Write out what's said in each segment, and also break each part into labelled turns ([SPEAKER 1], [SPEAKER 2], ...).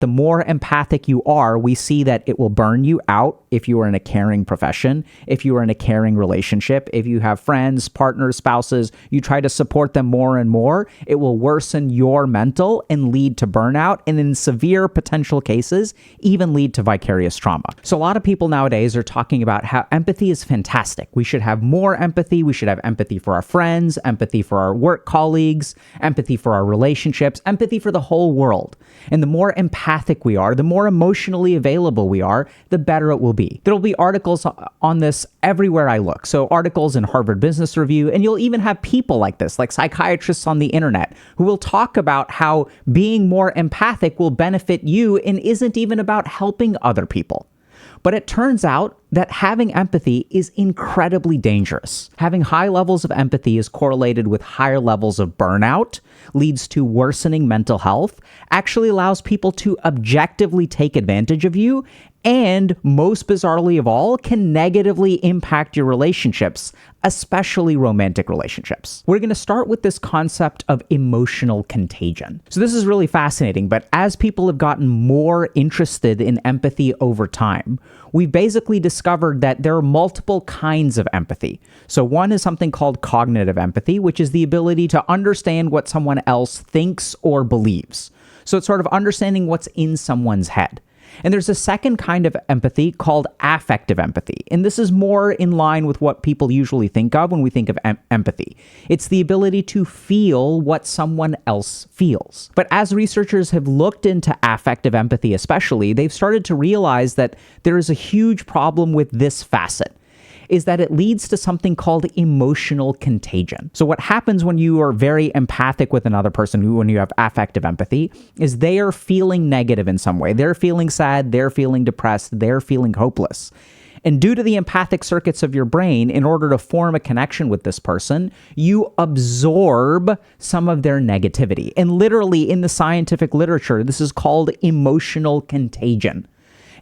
[SPEAKER 1] The more empathic you are, we see that it will burn you out if you are in a caring profession, if you are in a caring relationship, if you have friends, partners, spouses, you try to support them more and more, it will worsen your mental and lead to burnout, and in severe potential cases, even lead to vicarious trauma. So a lot of people nowadays are talking about how empathy is fantastic. We should have more empathy. We should have empathy for our friends, empathy for our work colleagues, empathy for our relationships, empathy for the whole world. And the more empathic we are, the more emotionally available we are, the better it will be. There will be articles on this everywhere I look. So articles in Harvard Business Review, and you'll even have people like this, like psychiatrists on the internet, who will talk about how being more empathic will benefit you and isn't even about helping other people. But it turns out that having empathy is incredibly dangerous. Having high levels of empathy is correlated with higher levels of burnout, leads to worsening mental health, actually allows people to objectively take advantage of you, and most bizarrely of all, can negatively impact your relationships, especially romantic relationships. We're going to start with this concept of emotional contagion. So this is really fascinating, but as people have gotten more interested in empathy over time, we've basically discovered that there are multiple kinds of empathy. So one is something called cognitive empathy, which is the ability to understand what someone else thinks or believes. So it's sort of understanding what's in someone's head. And there's a second kind of empathy called affective empathy. And this is more in line with what people usually think of when we think of empathy. It's the ability to feel what someone else feels. But as researchers have looked into affective empathy especially, they've started to realize that there is a huge problem with this facet, is that it leads to something called emotional contagion. So what happens when you are very empathic with another person, when you have affective empathy, is they are feeling negative in some way. They're feeling sad, they're feeling depressed, they're feeling hopeless. And due to the empathic circuits of your brain, in order to form a connection with this person, you absorb some of their negativity. And literally in the scientific literature, this is called emotional contagion.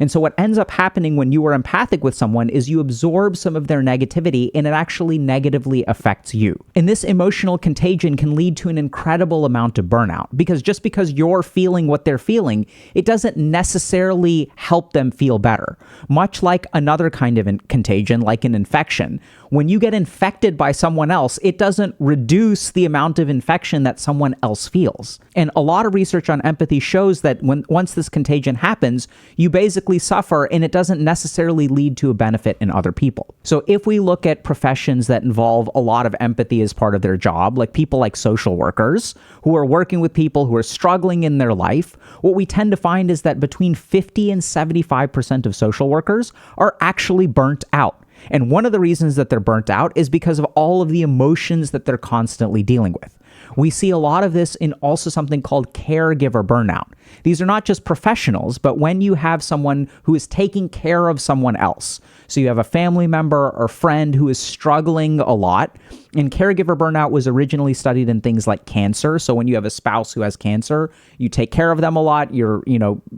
[SPEAKER 1] And so what ends up happening when you are empathic with someone is you absorb some of their negativity and it actually negatively affects you. And this emotional contagion can lead to an incredible amount of burnout, because just because you're feeling what they're feeling, it doesn't necessarily help them feel better. Much like another kind of contagion, like an infection, when you get infected by someone else, it doesn't reduce the amount of infection that someone else feels. And a lot of research on empathy shows that once this contagion happens, you basically suffer, and it doesn't necessarily lead to a benefit in other people. So if we look at professions that involve a lot of empathy as part of their job, like people like social workers who are working with people who are struggling in their life, what we tend to find is that between 50 and 75% of social workers are actually burnt out. And one of the reasons that they're burnt out is because of all of the emotions that they're constantly dealing with. We see a lot of this in also something called caregiver burnout. These are not just professionals, but when you have someone who is taking care of someone else. So you have a family member or friend who is struggling a lot. And caregiver burnout was originally studied in things like cancer. So when you have a spouse who has cancer, you take care of them a lot. You're,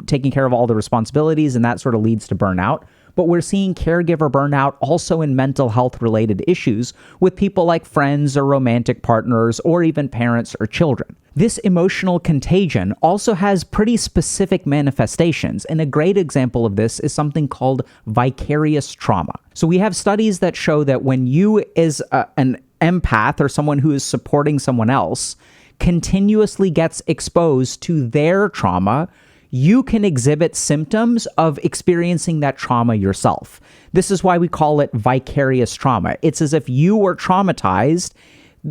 [SPEAKER 1] taking care of all the responsibilities, and that sort of leads to burnout. But we're seeing caregiver burnout also in mental health related issues with people like friends or romantic partners or even parents or children. This emotional contagion also has pretty specific manifestations, and a great example of this is something called vicarious trauma. So we have studies that show that when you as an empath or someone who is supporting someone else continuously gets exposed to their trauma, you can exhibit symptoms of experiencing that trauma yourself. This is why we call it vicarious trauma. It's as if you were traumatized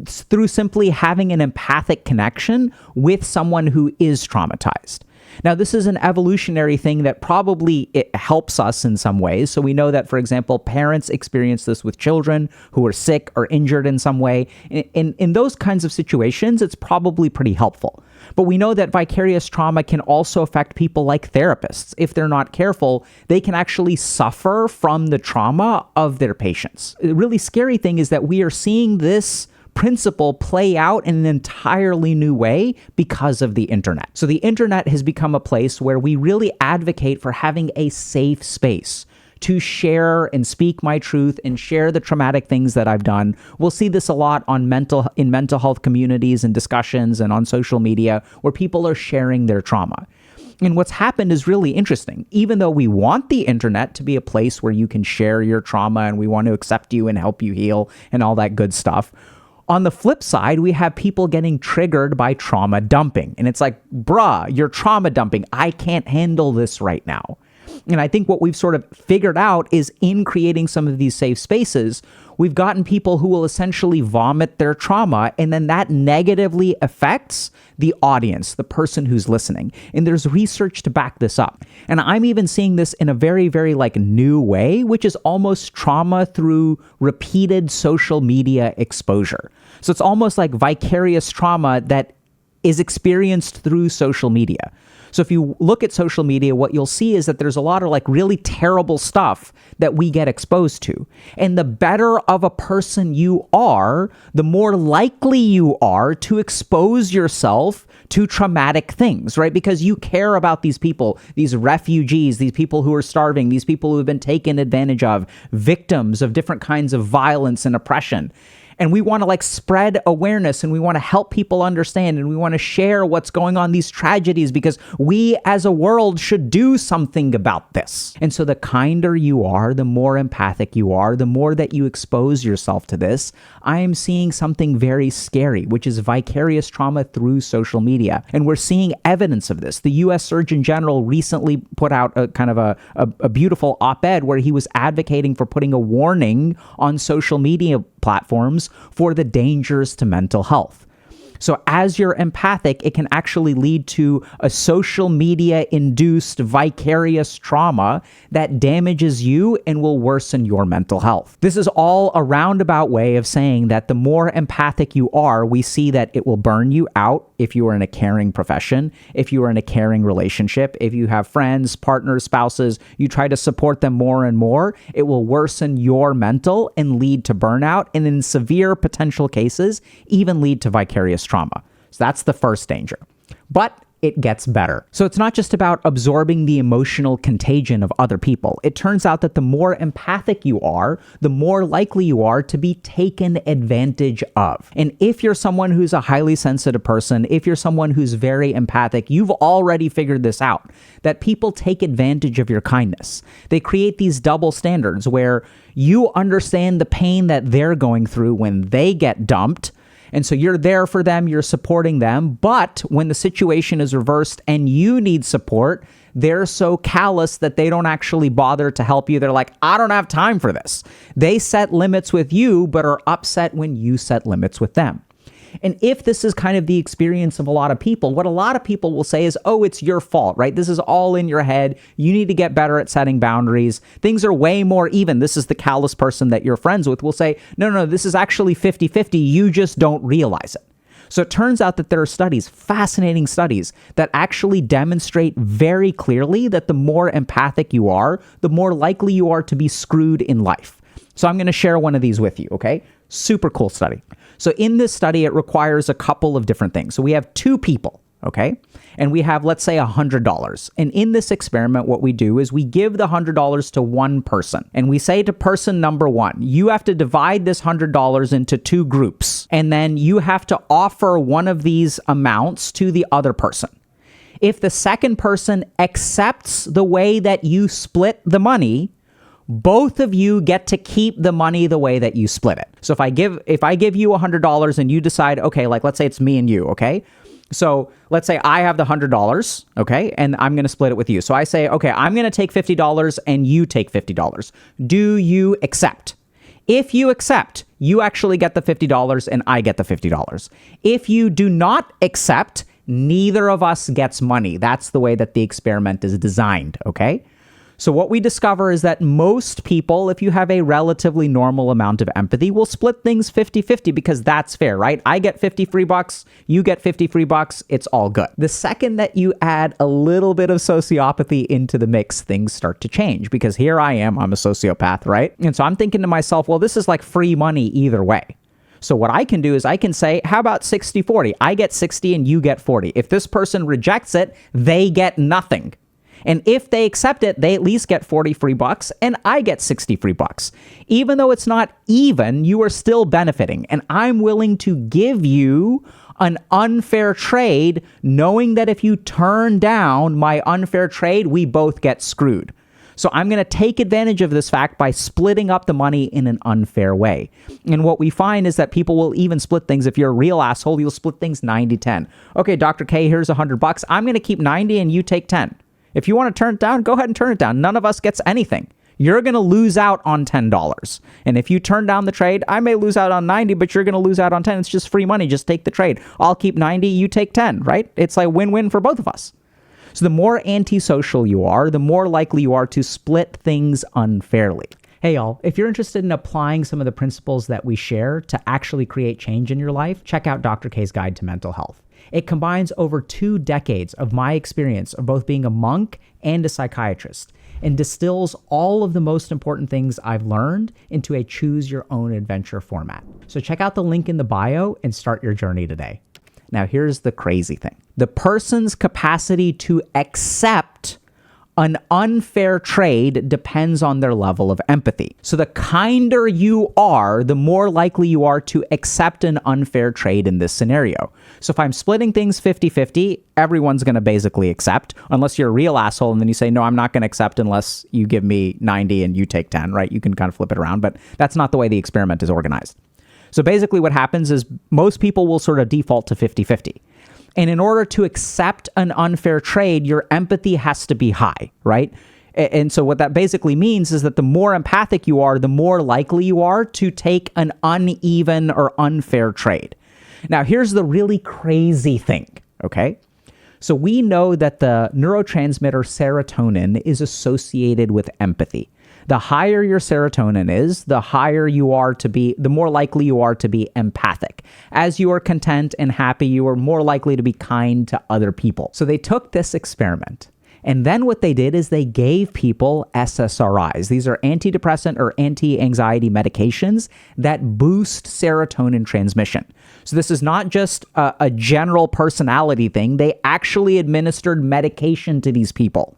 [SPEAKER 1] through simply having an empathic connection with someone who is traumatized. Now, this is an evolutionary thing that probably it helps us in some ways. So we know that, for example, parents experience this with children who are sick or injured in some way. In those kinds of situations, it's probably pretty helpful. But we know that vicarious trauma can also affect people like therapists. If they're not careful, they can actually suffer from the trauma of their patients. The really scary thing is that we are seeing this principle play out in an entirely new way because of the internet. So the internet has become a place where we really advocate for having a safe space to share and speak my truth and share the traumatic things that I've done. We'll see this a lot in mental health communities and discussions and on social media where people are sharing their trauma. And what's happened is really interesting. Even though we want the internet to be a place where you can share your trauma and we want to accept you and help you heal and all that good stuff, on the flip side, we have people getting triggered by trauma dumping. And it's like, bruh, you're trauma dumping. I can't handle this right now. And I think what we've sort of figured out is in creating some of these safe spaces, we've gotten people who will essentially vomit their trauma, and then that negatively affects the audience, the person who's listening. And there's research to back this up. And I'm even seeing this in a very, very new way, which is almost trauma through repeated social media exposure. So it's almost like vicarious trauma that is experienced through social media. So if you look at social media, what you'll see is that there's a lot of really terrible stuff that we get exposed to. And the better of a person you are, the more likely you are to expose yourself to traumatic things, right? Because you care about these people, these refugees, these people who are starving, these people who have been taken advantage of, victims of different kinds of violence and oppression. And we want to spread awareness, and we want to help people understand, and we want to share what's going on, these tragedies, because we as a world should do something about this. And so the kinder you are, the more empathic you are, the more that you expose yourself to this, I am seeing something very scary, which is vicarious trauma through social media. And we're seeing evidence of this. The U.S. Surgeon General recently put out a beautiful op-ed where he was advocating for putting a warning on social media platforms for the dangers to mental health. So as you're empathic, it can actually lead to a social media-induced vicarious trauma that damages you and will worsen your mental health. This is all a roundabout way of saying that the more empathic you are, we see that it will burn you out if you are in a caring profession, if you are in a caring relationship, if you have friends, partners, spouses, you try to support them more and more, it will worsen your mental and lead to burnout, and in severe potential cases, even lead to vicarious trauma. So that's the first danger. But it gets better. So it's not just about absorbing the emotional contagion of other people. It turns out that the more empathic you are, the more likely you are to be taken advantage of. And if you're someone who's a highly sensitive person, if you're someone who's very empathic, you've already figured this out, that people take advantage of your kindness. They create these double standards where you understand the pain that they're going through when they get dumped, and so you're there for them, you're supporting them, but when the situation is reversed and you need support, they're so callous that they don't actually bother to help you. They're like, I don't have time for this. They set limits with you, but are upset when you set limits with them. And if this is kind of the experience of a lot of people, what a lot of people will say is, oh, it's your fault, right? This is all in your head. You need to get better at setting boundaries. Things are way more even. This is the callous person that you're friends with will say, no, this is actually 50-50. You just don't realize it. So it turns out that there are studies, fascinating studies, that actually demonstrate very clearly that the more empathic you are, the more likely you are to be screwed in life. So I'm going to share one of these with you, okay? Super cool study. So in this study, it requires a couple of different things. So we have two people, okay? And we have, let's say, $100. And in this experiment, what we do is we give the $100 to one person. And we say to person number one, you have to divide this $100 into two groups. And then you have to offer one of these amounts to the other person. If the second person accepts the way that you split the money, both of you get to keep the money the way that you split it. So if I give you $100 and you decide, okay, let's say it's me and you, okay? So let's say I have the $100, okay? And I'm going to split it with you. So I say, okay, I'm going to take $50 and you take $50. Do you accept? If you accept, you actually get the $50 and I get the $50. If you do not accept, neither of us gets money. That's the way that the experiment is designed, okay? So what we discover is that most people, if you have a relatively normal amount of empathy, will split things 50-50 because that's fair, right? I get 50 free bucks, you get 50 free bucks, it's all good. The second that you add a little bit of sociopathy into the mix, things start to change because here I'm a sociopath, right? And so I'm thinking to myself, well, this is like free money either way. So what I can do is I can say, how about 60-40? I get 60 and you get 40. If this person rejects it, they get nothing. And if they accept it, they at least get 40 free bucks and I get 60 free bucks. Even though it's not even, you are still benefiting. And I'm willing to give you an unfair trade, knowing that if you turn down my unfair trade, we both get screwed. So I'm going to take advantage of this fact by splitting up the money in an unfair way. And what we find is that people will even split things. If you're a real asshole, you'll split things 90-10. Okay, Dr. K, here's $100. I'm going to keep 90 and you take 10. If you want to turn it down, go ahead and turn it down. None of us gets anything. You're going to lose out on $10. And if you turn down the trade, I may lose out on 90, but you're going to lose out on 10. It's just free money. Just take the trade. I'll keep 90, you take 10, right? It's like win-win for both of us. So the more antisocial you are, the more likely you are to split things unfairly. Hey y'all, if you're interested in applying some of the principles that we share to actually create change in your life, check out Dr. K's Guide to Mental Health. It combines over 2 decades of my experience of both being a monk and a psychiatrist, and distills all of the most important things I've learned into a choose-your-own-adventure format. So check out the link in the bio and start your journey today. Now, here's the crazy thing. The person's capacity to accept an unfair trade depends on their level of empathy. So the kinder you are, the more likely you are to accept an unfair trade in this scenario. So if I'm splitting things 50-50, everyone's going to basically accept, unless you're a real asshole and then you say, no, I'm not going to accept unless you give me 90 and you take 10, right? You can kind of flip it around, but that's not the way the experiment is organized. So basically what happens is most people will sort of default to 50-50. And in order to accept an unfair trade, your empathy has to be high, right? And so what that basically means is that the more empathic you are, the more likely you are to take an uneven or unfair trade. Now, here's the really crazy thing, okay? So we know that the neurotransmitter serotonin is associated with empathy. The higher your serotonin is, the more likely you are to be empathic. As you are content and happy, you are more likely to be kind to other people. So they took this experiment, and then what they did is they gave people SSRIs. These are antidepressant or anti-anxiety medications that boost serotonin transmission. So this is not just a general personality thing. They actually administered medication to these people.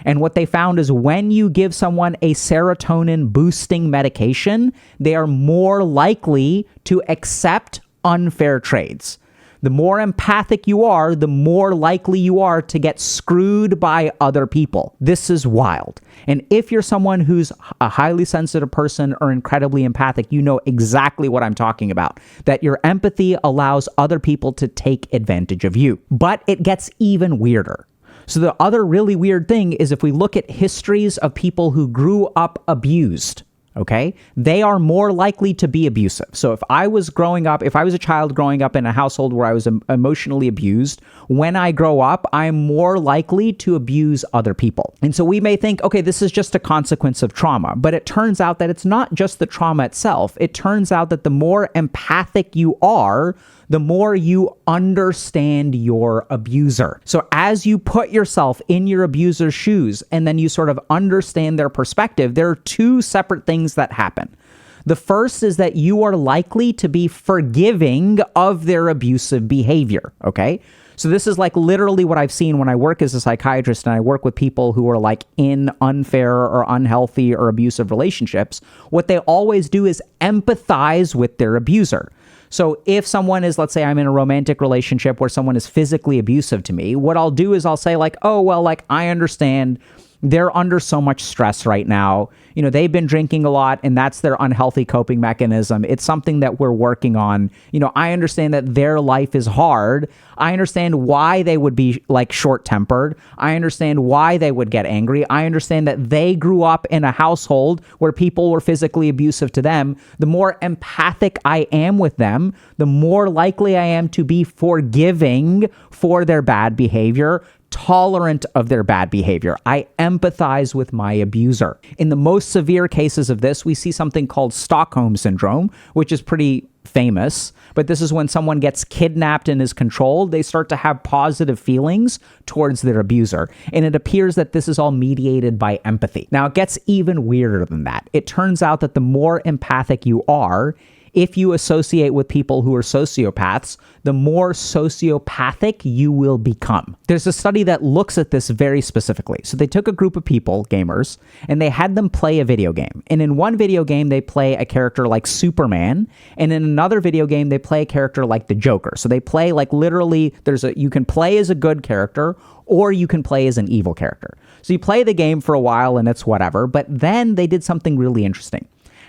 [SPEAKER 1] And what they found is when you give someone a serotonin boosting medication, they are more likely to accept unfair trades. The more empathic you are, the more likely you are to get screwed by other people. This is wild. And if you're someone who's a highly sensitive person or incredibly empathic, you know exactly what I'm talking about. That your empathy allows other people to take advantage of you. But it gets even weirder. So the other really weird thing is if we look at histories of people who grew up abused, okay, they are more likely to be abusive. So if I was a child growing up in a household where I was emotionally abused, when I grow up, I'm more likely to abuse other people. And so we may think, okay, this is just a consequence of trauma, but it turns out that it's not just the trauma itself. It turns out that the more empathic you are, the more you understand your abuser. So as you put yourself in your abuser's shoes and then you sort of understand their perspective, there are 2 separate things that happen. The first is that you are likely to be forgiving of their abusive behavior, okay? So this is like literally what I've seen when I work as a psychiatrist and I work with people who are like in unfair or unhealthy or abusive relationships. What they always do is empathize with their abuser. So if someone is, let's say I'm in a romantic relationship where someone is physically abusive to me, what I'll do is I'll say like, oh, well, like I understand they're under so much stress right now. You know, they've been drinking a lot and that's their unhealthy coping mechanism. It's something that we're working on. You know, I understand that their life is hard. I understand why they would be like short-tempered. I understand why they would get angry. I understand that they grew up in a household where people were physically abusive to them. The more empathic I am with them, the more likely I am to be forgiving for their bad behavior, tolerant of their bad behavior. I empathize with my abuser. In the most severe cases of this, we see something called Stockholm Syndrome, which is pretty famous, but this is when someone gets kidnapped and is controlled, they start to have positive feelings towards their abuser. And it appears that this is all mediated by empathy. Now, it gets even weirder than that. It turns out that the more empathic you are, if you associate with people who are sociopaths, the more sociopathic you will become. There's a study that looks at this very specifically. So they took a group of people, gamers, and they had them play a video game. And in one video game, they play a character like Superman. And in another video game, they play a character like the Joker. So they play like literally, you can play as a good character or you can play as an evil character. So you play the game for a while and it's whatever. But then they did something really interesting.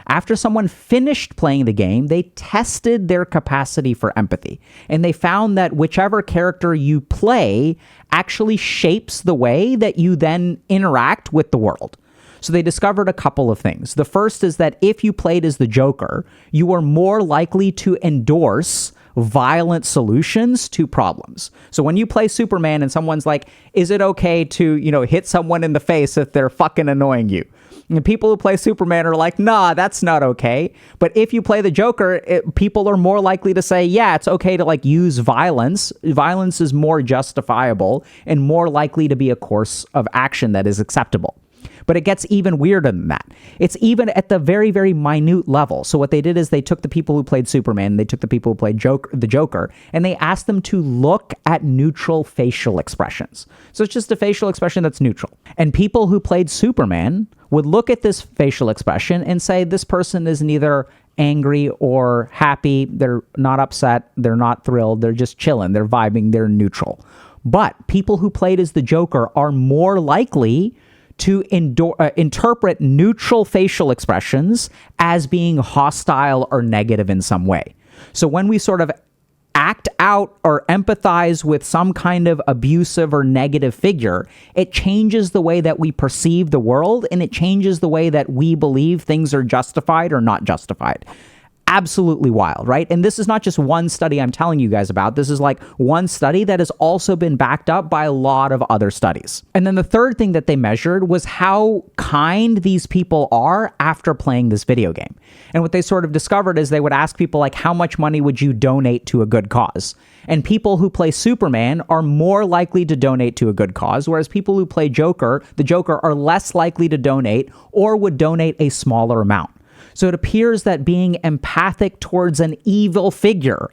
[SPEAKER 1] After someone finished playing the game, they tested their capacity for empathy. And they found that whichever character you play actually shapes the way that you then interact with the world. So they discovered a couple of things. The first is that if you played as the Joker, you were more likely to endorse violent solutions to problems. So when you play Superman and someone's like, is it okay to, hit someone in the face if they're fucking annoying you? And people who play Superman are like, nah, that's not okay. But if you play the Joker, people are more likely to say, yeah, it's okay to use violence. Violence is more justifiable and more likely to be a course of action that is acceptable. But it gets even weirder than that. It's even at the very, very minute level. So what they did is they took the people who played Superman, they took the people who played the Joker, and they asked them to look at neutral facial expressions. So it's just a facial expression that's neutral. And people who played Superman would look at this facial expression and say, this person is neither angry or happy, they're not upset, they're not thrilled, they're just chilling, they're vibing, they're neutral. But people who played as the Joker are more likely to interpret neutral facial expressions as being hostile or negative in some way. So when we sort of act out or empathize with some kind of abusive or negative figure, it changes the way that we perceive the world, and it changes the way that we believe things are justified or not justified. Absolutely wild, right? And this is not just one study I'm telling you guys about. This is one study that has also been backed up by a lot of other studies. And then the third thing that they measured was how kind these people are after playing this video game. And what they sort of discovered is they would ask people how much money would you donate to a good cause? And people who play Superman are more likely to donate to a good cause, whereas people who play the Joker are less likely to donate or would donate a smaller amount. So it appears that being empathic towards an evil figure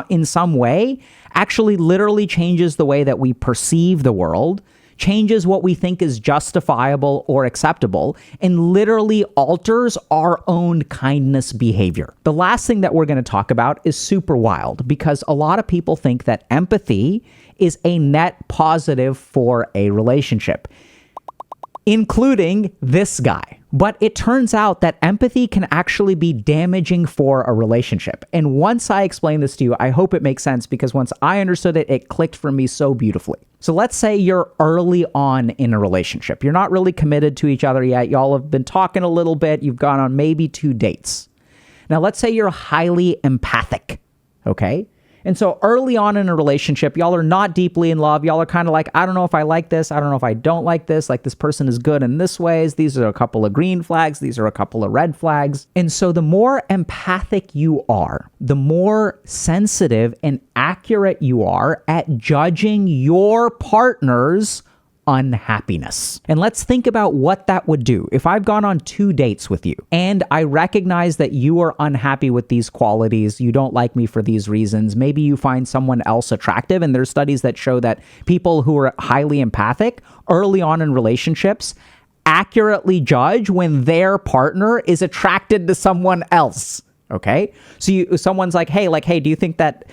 [SPEAKER 1] in some way actually literally changes the way that we perceive the world, changes what we think is justifiable or acceptable, and literally alters our own kindness behavior. The last thing that we're going to talk about is super wild because a lot of people think that empathy is a net positive for a relationship, including this guy. But it turns out that empathy can actually be damaging for a relationship. And once I explain this to you, I hope it makes sense because once I understood it, it clicked for me so beautifully. So let's say you're early on in a relationship. You're not really committed to each other yet. Y'all have been talking a little bit. You've gone on maybe 2 dates. Now, let's say you're highly empathic, okay? And so early on in a relationship, y'all are not deeply in love. Y'all are kind of like, I don't know if I like this. I don't know if I don't like this. This person is good in this ways. These are a couple of green flags. These are a couple of red flags. And so the more empathic you are, the more sensitive and accurate you are at judging your partner's unhappiness. And let's think about what that would do. If I've gone on 2 dates with you and I recognize that you are unhappy with these qualities, you don't like me for these reasons, maybe you find someone else attractive, and there's studies that show that people who are highly empathic early on in relationships accurately judge when their partner is attracted to someone else. Okay. So someone's like, hey, do you think that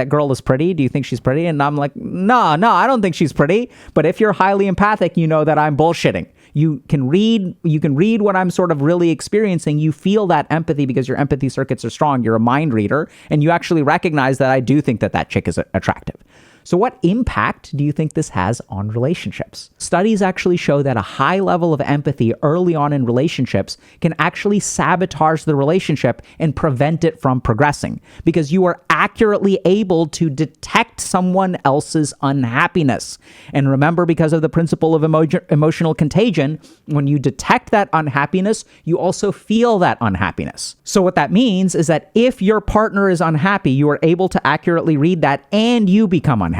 [SPEAKER 1] girl is pretty? Do you think she's pretty? And I'm like, no, I don't think she's pretty. But if you're highly empathic, you know that I'm bullshitting. You can read what I'm sort of really experiencing. You feel that empathy because your empathy circuits are strong. You're a mind reader, and you actually recognize that I do think that chick is attractive. So what impact do you think this has on relationships? Studies actually show that a high level of empathy early on in relationships can actually sabotage the relationship and prevent it from progressing because you are accurately able to detect someone else's unhappiness. And remember, because of the principle of emotional contagion, when you detect that unhappiness, you also feel that unhappiness. So what that means is that if your partner is unhappy, you are able to accurately read that and you become unhappy.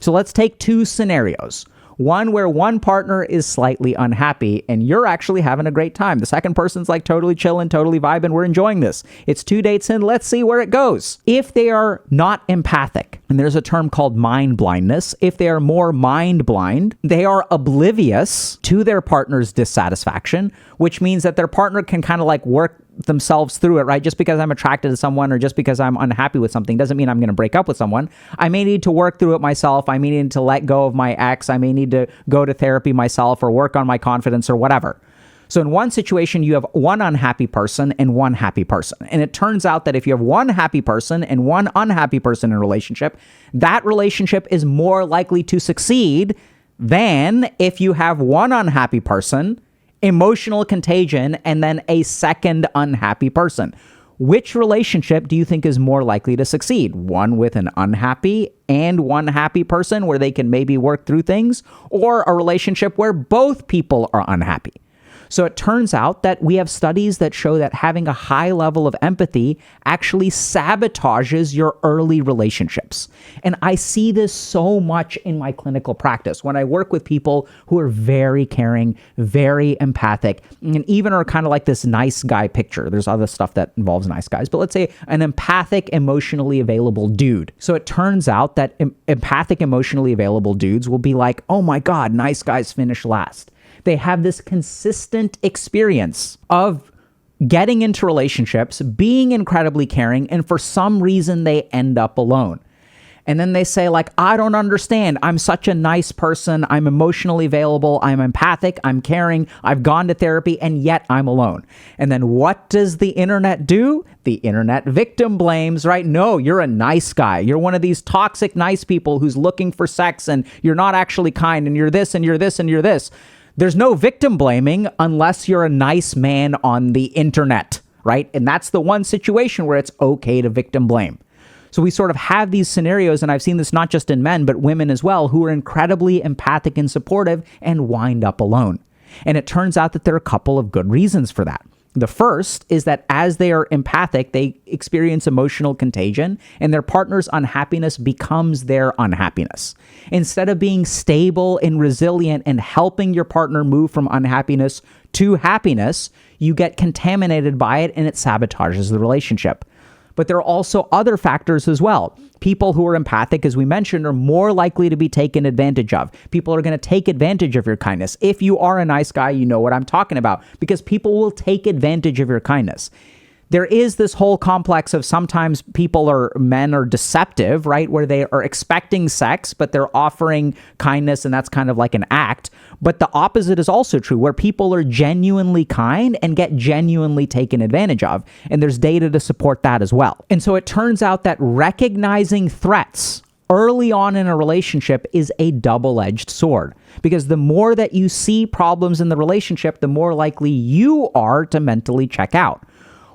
[SPEAKER 1] So let's take 2 scenarios. One where one partner is slightly unhappy and you're actually having a great time. The second person's like totally chilling, totally vibing. We're enjoying this. It's 2 dates in. Let's see where it goes. If they are not empathic, and there's a term called mind-blindness, if they are more mind-blind, they are oblivious to their partner's dissatisfaction, which means that their partner can kind of like work themselves through it, right? Just because I'm attracted to someone or just because I'm unhappy with something doesn't mean I'm going to break up with someone. I may need to work through it myself. I may need to let go of my ex. I may need to go to therapy myself or work on my confidence or whatever. So in one situation, you have one unhappy person and one happy person. And it turns out that if you have one happy person and one unhappy person in a relationship, that relationship is more likely to succeed than if you have one unhappy person, emotional contagion, and then a second unhappy person. Which relationship do you think is more likely to succeed? One with an unhappy and one happy person where they can maybe work through things, or a relationship where both people are unhappy? So it turns out that we have studies that show that having a high level of empathy actually sabotages your early relationships. And I see this so much in my clinical practice when I work with people who are very caring, very empathic, and even are kind of like this nice guy picture. There's other stuff that involves nice guys, but let's say an empathic, emotionally available dude. So it turns out that empathic, emotionally available dudes will be like, oh my God, nice guys finish last. They have this consistent experience of getting into relationships, being incredibly caring, and for some reason they end up alone. And then they say like, I don't understand. I'm such a nice person. I'm emotionally available. I'm empathic. I'm caring. I've gone to therapy, and yet I'm alone. And then what does the internet do? The internet victim blames, right? No, you're a nice guy. You're one of these toxic nice people who's looking for sex, and you're not actually kind, and you're this, and you're this, and you're this. There's no victim blaming unless you're a nice man on the internet, right? And that's the one situation where it's okay to victim blame. So we sort of have these scenarios, and I've seen this not just in men, but women as well, who are incredibly empathic and supportive and wind up alone. And it turns out that there are a couple of good reasons for that. The first is that as they are empathic, they experience emotional contagion, and their partner's unhappiness becomes their unhappiness. Instead of being stable and resilient and helping your partner move from unhappiness to happiness, you get contaminated by it and it sabotages the relationship. But there are also other factors as well. People who are empathic, as we mentioned, are more likely to be taken advantage of. People are going to take advantage of your kindness. If you are a nice guy, you know what I'm talking about, because people will take advantage of your kindness. There is this whole complex of sometimes men are deceptive, right? Where they are expecting sex, but they're offering kindness, and that's kind of like an act. But the opposite is also true, where people are genuinely kind and get genuinely taken advantage of. And there's data to support that as well. And so it turns out that recognizing threats early on in a relationship is a double-edged sword, because the more that you see problems in the relationship, the more likely you are to mentally check out.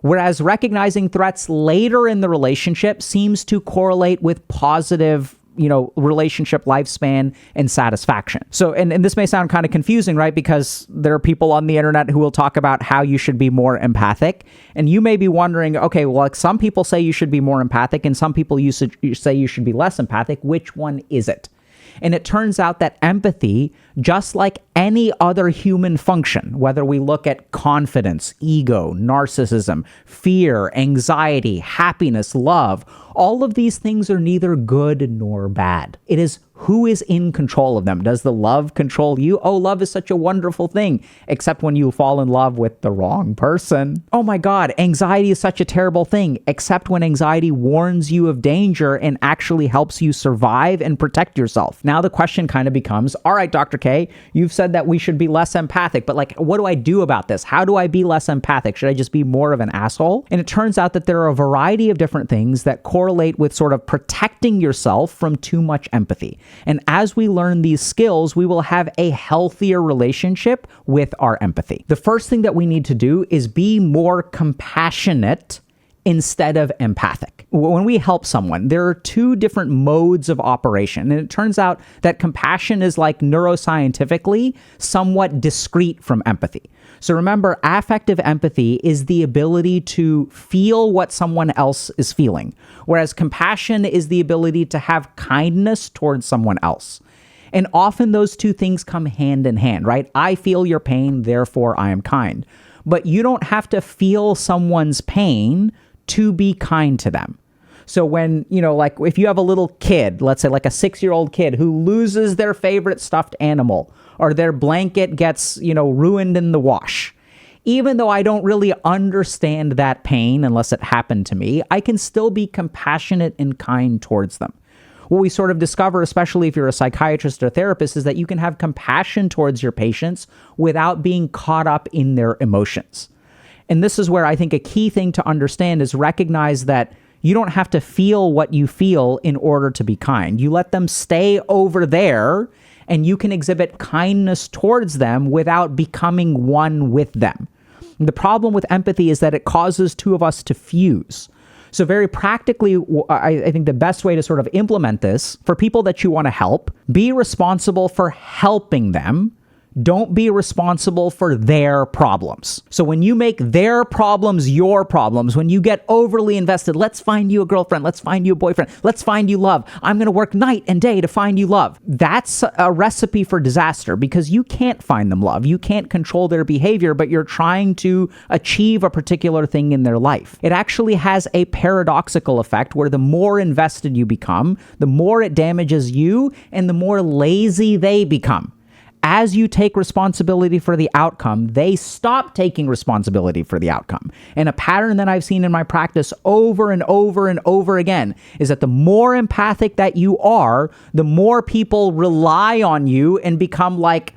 [SPEAKER 1] Whereas recognizing threats later in the relationship seems to correlate with positive, relationship lifespan and satisfaction. So, and this may sound kind of confusing, right? Because there are people on the internet who will talk about how you should be more empathic. And you may be wondering, okay, well, like some people say you should be more empathic and some people you say you should be less empathic. Which one is it? And it turns out that empathy, just like any other human function, whether we look at confidence, ego, narcissism, fear, anxiety, happiness, love, all of these things are neither good nor bad. It is who is in control of them. Does the love control you? Oh, love is such a wonderful thing, except when you fall in love with the wrong person. Oh my God, anxiety is such a terrible thing, except when anxiety warns you of danger and actually helps you survive and protect yourself. Now the question kind of becomes, all right, Dr. K, you've said that we should be less empathic, but like, what do I do about this? How do I be less empathic? Should I just be more of an asshole? And it turns out that there are a variety of different things that correlate with sort of protecting yourself from too much empathy. And as we learn these skills, we will have a healthier relationship with our empathy. The first thing that we need to do is be more compassionate instead of empathic. When we help someone, there are two different modes of operation. And it turns out that compassion is like neuroscientifically somewhat discrete from empathy. So remember, affective empathy is the ability to feel what someone else is feeling, whereas compassion is the ability to have kindness towards someone else. And often those two things come hand in hand, right? I feel your pain, therefore I am kind. But you don't have to feel someone's pain to be kind to them. So when, like if you have a little kid, let's say like a 6-year-old kid who loses their favorite stuffed animal, or their blanket gets, ruined in the wash, even though I don't really understand that pain unless it happened to me, I can still be compassionate and kind towards them. What we sort of discover, especially if you're a psychiatrist or therapist, is that you can have compassion towards your patients without being caught up in their emotions. And this is where I think a key thing to understand is recognize that you don't have to feel what you feel in order to be kind. You let them stay over there, and you can exhibit kindness towards them without becoming one with them. And the problem with empathy is that it causes two of us to fuse. So very practically, I think the best way to sort of implement this, for people that you want to help, be responsible for helping them. Don't be responsible for their problems. So when you make their problems your problems, when you get overly invested, let's find you a girlfriend, let's find you a boyfriend, let's find you love, I'm going to work night and day to find you love. That's a recipe for disaster, because you can't find them love. You can't control their behavior, but you're trying to achieve a particular thing in their life. It actually has a paradoxical effect where the more invested you become, the more it damages you and the more lazy they become. As you take responsibility for the outcome, they stop taking responsibility for the outcome. And a pattern that I've seen in my practice over and over and over again is that the more empathic that you are, the more people rely on you and become like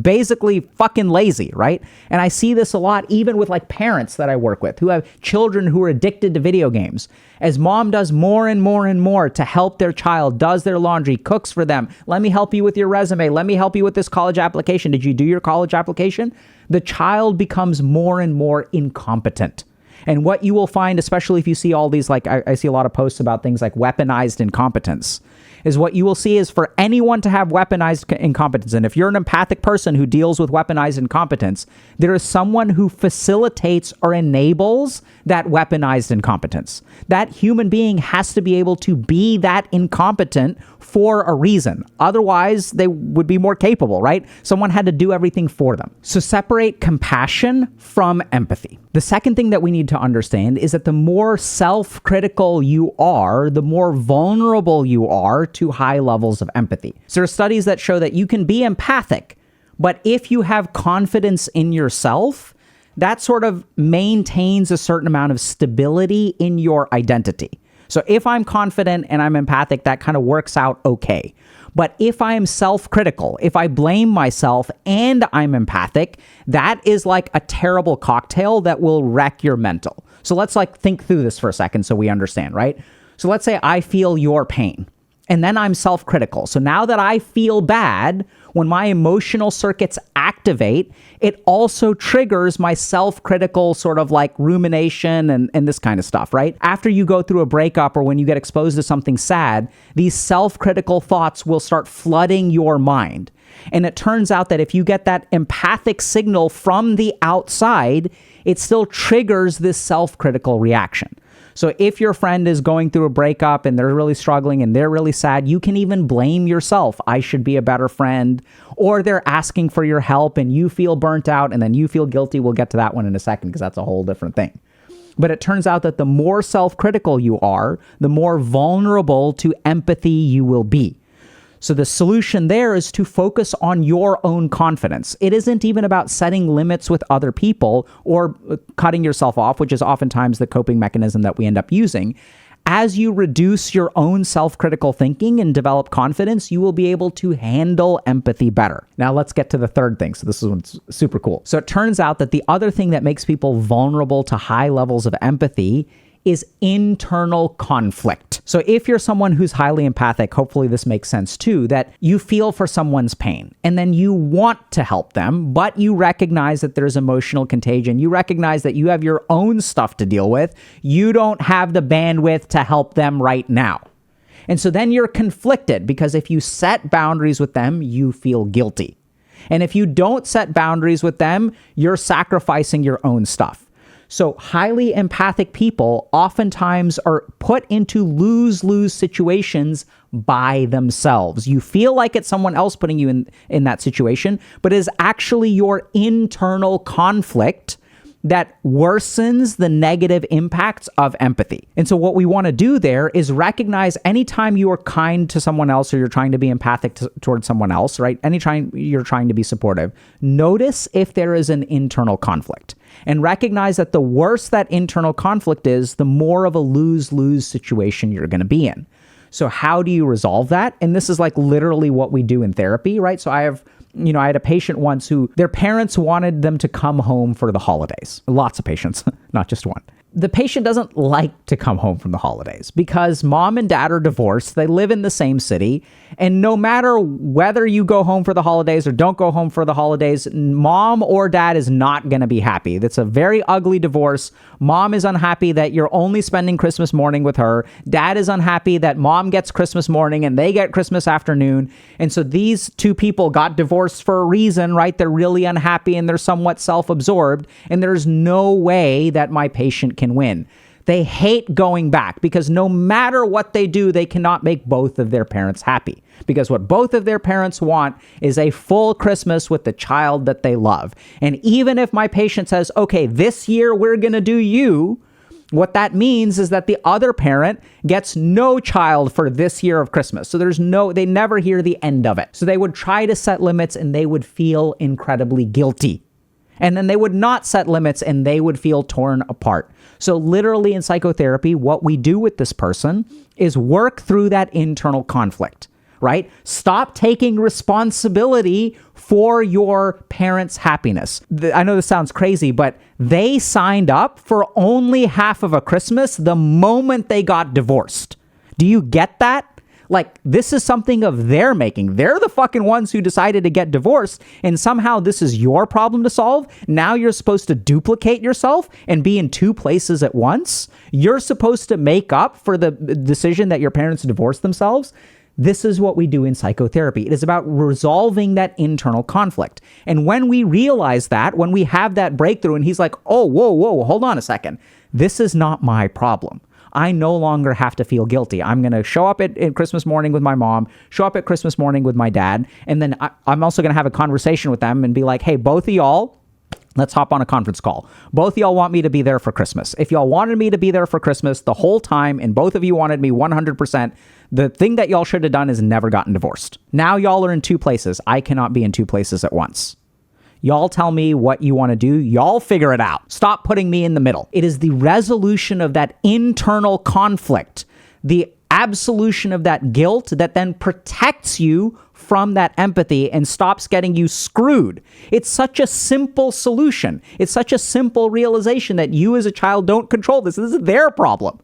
[SPEAKER 1] basically fucking lazy, right? And I see this a lot even with like parents that I work with who have children who are addicted to video games. As mom does more and more and more to help their child, does their laundry, cooks for them, let me help you with your resume, let me help you with this college application. Did you do your college application? The child becomes more and more incompetent. And what you will find, especially if you see all these, like I see a lot of posts about things like weaponized incompetence, is what you will see is for anyone to have weaponized incompetence. And if you're an empathic person who deals with weaponized incompetence, there is someone who facilitates or enables that weaponized incompetence. That human being has to be able to be that incompetent for a reason. Otherwise, they would be more capable, right? Someone had to do everything for them. So separate compassion from empathy. The second thing that we need to understand is that the more self-critical you are, the more vulnerable you are to high levels of empathy. So there are studies that show that you can be empathic, but if you have confidence in yourself, that sort of maintains a certain amount of stability in your identity. So if I'm confident and I'm empathic, that kind of works out okay. But if I am self-critical, if I blame myself and I'm empathic, that is like a terrible cocktail that will wreck your mental. So let's like think through this for a second so we understand, right? So let's say I feel your pain and then I'm self-critical. So now that I feel bad, when my emotional circuits activate, it also triggers my self-critical sort of like rumination and this kind of stuff, right? After you go through a breakup or when you get exposed to something sad, these self-critical thoughts will start flooding your mind. And it turns out that if you get that empathic signal from the outside, it still triggers this self-critical reaction. So if your friend is going through a breakup and they're really struggling and they're really sad, you can even blame yourself. I should be a better friend. Or they're asking for your help and you feel burnt out and then you feel guilty. We'll get to that one in a second because that's a whole different thing. But it turns out that the more self-critical you are, the more vulnerable to empathy you will be. So the solution there is to focus on your own confidence. It isn't even about setting limits with other people or cutting yourself off, which is oftentimes the coping mechanism that we end up using. As you reduce your own self-critical thinking and develop confidence, you will be able to handle empathy better. Now let's get to the third thing. So this is what's super cool. So it turns out that the other thing that makes people vulnerable to high levels of empathy is internal conflict. So if you're someone who's highly empathic, hopefully this makes sense too, that you feel for someone's pain and then you want to help them, but you recognize that there's emotional contagion. You recognize that you have your own stuff to deal with. You don't have the bandwidth to help them right now. And so then you're conflicted because if you set boundaries with them, you feel guilty. And if you don't set boundaries with them, you're sacrificing your own stuff. So highly empathic people oftentimes are put into lose-lose situations by themselves. You feel like it's someone else putting you in that situation, but it is actually your internal conflict that worsens the negative impacts of empathy. And so what we want to do there is recognize anytime you are kind to someone else or you're trying to be empathic towards someone else, right? Anytime you're trying to be supportive, notice if there is an internal conflict and recognize that the worse that internal conflict is, the more of a lose-lose situation you're going to be in. So how do you resolve that? And this is like literally what we do in therapy, right? So I had a patient once who their parents wanted them to come home for the holidays. Lots of patients, not just one. The patient doesn't like to come home from the holidays because mom and dad are divorced. They live in the same city. And no matter whether you go home for the holidays or don't go home for the holidays, mom or dad is not going to be happy. That's a very ugly divorce. Mom is unhappy that you're only spending Christmas morning with her. Dad is unhappy that mom gets Christmas morning and they get Christmas afternoon. And so these two people got divorced for a reason, right? They're really unhappy and they're somewhat self-absorbed. And there's no way that my patient can win. They hate going back because no matter what they do, they cannot make both of their parents happy. Because what both of their parents want is a full Christmas with the child that they love. And even if my patient says, okay, this year we're going to do you, what that means is that the other parent gets no child for this year of Christmas. So they never hear the end of it. So they would try to set limits and they would feel incredibly guilty. And then they would not set limits and they would feel torn apart. So literally in psychotherapy, what we do with this person is work through that internal conflict, right? Stop taking responsibility for your parents' happiness. I know this sounds crazy, but they signed up for only half of a Christmas the moment they got divorced. Do you get that? Like, this is something of their making. They're the fucking ones who decided to get divorced, and somehow this is your problem to solve. Now you're supposed to duplicate yourself and be in two places at once. You're supposed to make up for the decision that your parents divorced themselves. This is what we do in psychotherapy. It is about resolving that internal conflict. And when we realize that, when we have that breakthrough, and he's like, oh, whoa, hold on a second. This is not my problem. I no longer have to feel guilty. I'm going to show up at Christmas morning with my mom, show up at Christmas morning with my dad, and then I'm also going to have a conversation with them and be like, hey, both of y'all, let's hop on a conference call. Both of y'all want me to be there for Christmas. If y'all wanted me to be there for Christmas the whole time and both of you wanted me 100%, the thing that y'all should have done is never gotten divorced. Now y'all are in two places. I cannot be in two places at once. Y'all tell me what you want to do. Y'all figure it out. Stop putting me in the middle. It is the resolution of that internal conflict, the absolution of that guilt that then protects you from that empathy and stops getting you screwed. It's such a simple solution. It's such a simple realization that you as a child don't control this. This is their problem.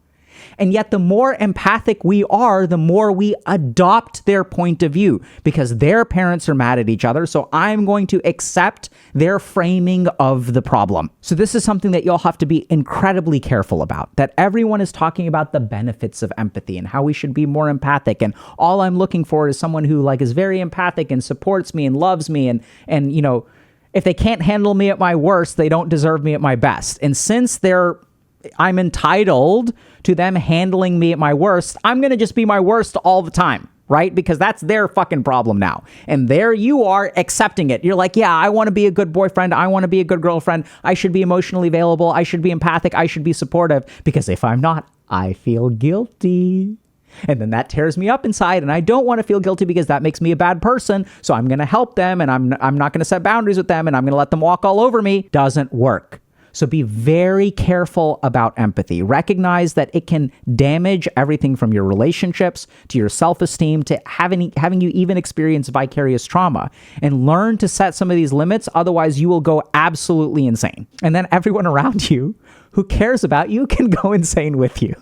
[SPEAKER 1] And yet the more empathic we are, the more we adopt their point of view because their parents are mad at each other. So I'm going to accept their framing of the problem. So this is something that you'll have to be incredibly careful about, that everyone is talking about the benefits of empathy and how we should be more empathic. And all I'm looking for is someone who is very empathic and supports me and loves me. And if they can't handle me at my worst, they don't deserve me at my best. And since I'm entitled to them handling me at my worst, I'm going to just be my worst all the time, right? Because that's their fucking problem now. And there you are accepting it. You're like, yeah, I want to be a good boyfriend. I want to be a good girlfriend. I should be emotionally available. I should be empathic. I should be supportive. Because if I'm not, I feel guilty. And then that tears me up inside. And I don't want to feel guilty because that makes me a bad person. So I'm going to help them and I'm not going to set boundaries with them and I'm going to let them walk all over me. Doesn't work. So be very careful about empathy. Recognize that it can damage everything from your relationships to your self-esteem to having you even experience vicarious trauma. And learn to set some of these limits. Otherwise, you will go absolutely insane. And then everyone around you who cares about you can go insane with you.